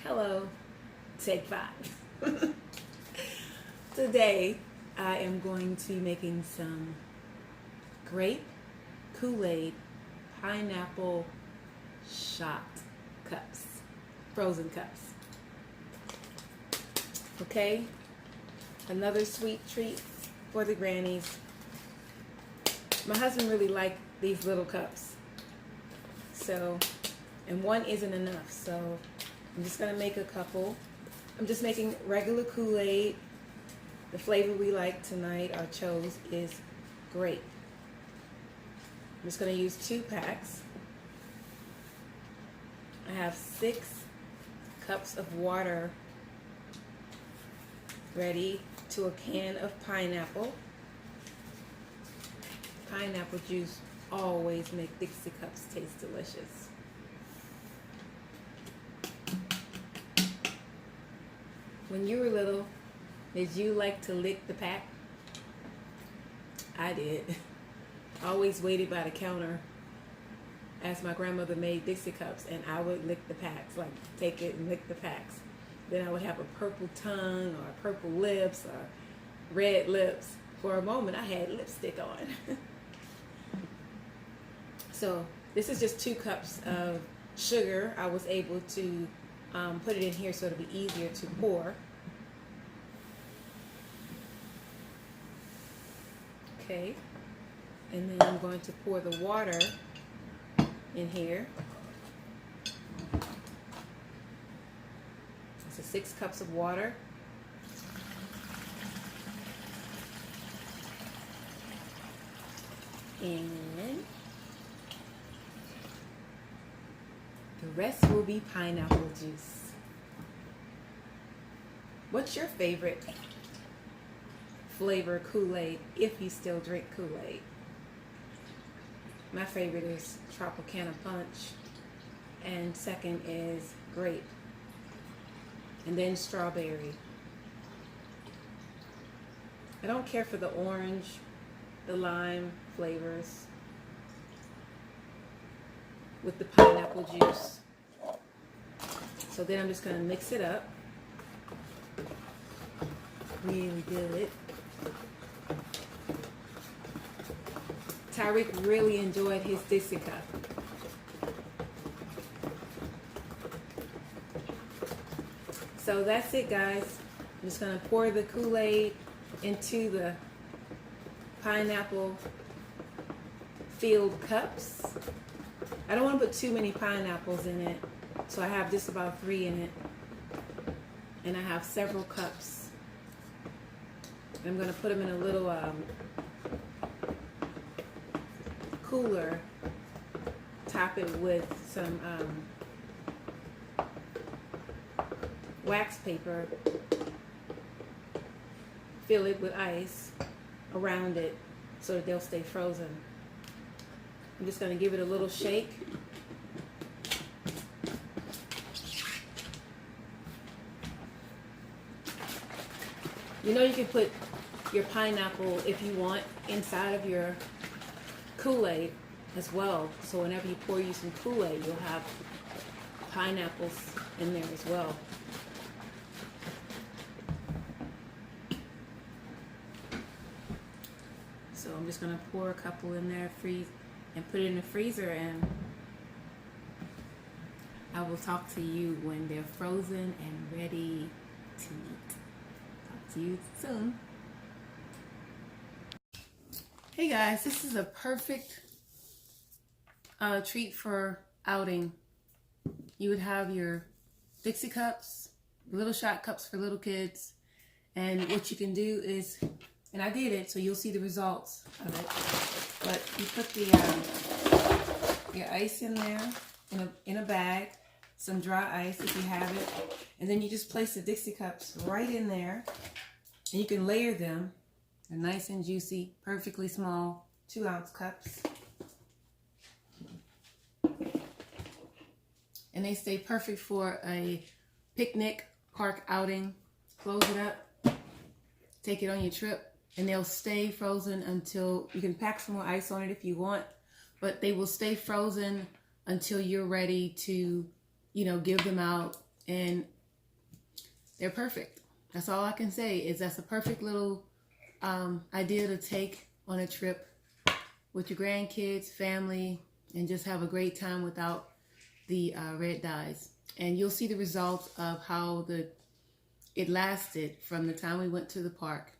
Hello, take 5. Today I am going to be making some grape Kool-Aid pineapple shot cups, frozen cups. Okay, another sweet treat for the grannies. My husband really liked these little cups, so, and one isn't enough, so I'm just gonna make a couple. I'm just making regular Kool-Aid. The flavor we like tonight, or chose, is grape. I'm just gonna use 2 packs. I have 6 cups of water ready to a can of pineapple. Pineapple juice always make Dixie cups taste delicious. When you were little, did you like to lick the pack? I did. I always waited by the counter as my grandmother made Dixie cups, and I would lick the packs, like take it and lick the packs. Then I would have a purple tongue or purple lips or red lips. For a moment, I had lipstick on. So this is just 2 cups of sugar. I was able to put it in here so it'll be easier to pour. Okay, and then I'm going to pour the water in here. So 6 cups of water. And the rest will be pineapple juice. What's your favorite flavor Kool-Aid, if you still drink Kool-Aid? My favorite is Tropicana Punch, and second is grape, and then strawberry. I don't care for the orange, the lime flavors with the pineapple juice. So then I'm just going to mix it up really good. Tyreek really enjoyed his Dixie cup. So that's it, guys. I'm just going to pour the Kool-Aid into the pineapple filled cups. I don't want to put too many pineapples in it, so I have just about 3 in it. And I have several cups. I'm going to put them in a little cooler, top it with some wax paper, fill it with ice around it so that they'll stay frozen. I'm just going to give it a little shake. You know, you can put your pineapple, if you want, inside of your Kool-Aid as well. So whenever you pour you some Kool-Aid, you'll have pineapples in there as well. So I'm just going to pour a couple in there, freeze, and put it in the freezer, and I will talk to you when they're frozen and ready to eat. Talk to you soon. Hey guys, this is a perfect treat for outing. You would have your Dixie cups, little shot cups for little kids, and what you can do is, and I did it so you'll see the results of it, but you put your ice in there in a bag, some dry ice if you have it, and then you just place the Dixie cups right in there, and you can layer them. They're nice and juicy, perfectly small, 2-ounce cups. And they stay perfect for a picnic, park outing. Close it up, take it on your trip, and they'll stay frozen until, you can pack some more ice on it if you want, but they will stay frozen until you're ready to, give them out. And they're perfect. That's all I can say is that's a perfect little idea to take on a trip with your grandkids, family, and just have a great time without the red dyes. And you'll see the results of how it lasted from the time we went to the park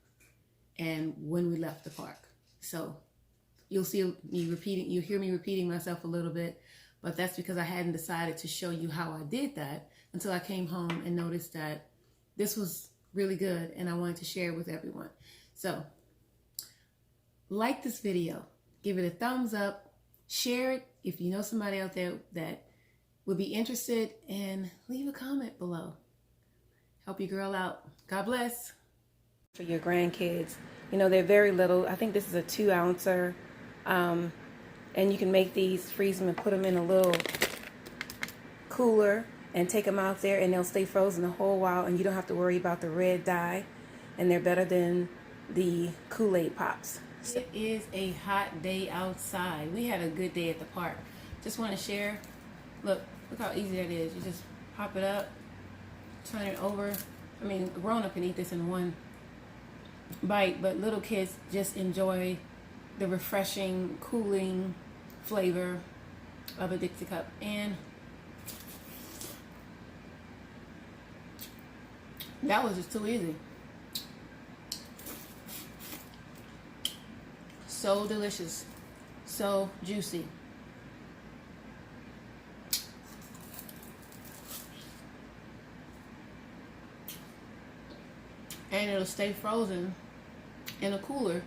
and when we left the park. So you'll see me repeating, you'll hear me repeating myself a little bit, but that's because I hadn't decided to show you how I did that until I came home and noticed that this was really good and I wanted to share it with everyone. So like this video, give it a thumbs up, share it if you know somebody out there that would be interested, and leave a comment below. Help your girl out. God bless. For your grandkids, you know, they're very little. I think this is a 2-ouncer. And you can make these, freeze them and put them in a little cooler and take them out there and they'll stay frozen a whole while and you don't have to worry about the red dye, and they're better than the Kool-Aid Pops. It is a hot day outside. We had a good day at the park. Just want to share. Look how easy that is. You just pop it up, turn it over. I mean, a grown-up can eat this in one bite, but little kids just enjoy the refreshing, cooling flavor of a Dixie cup. And that was just too easy. So delicious, so juicy. And it'll stay frozen in a cooler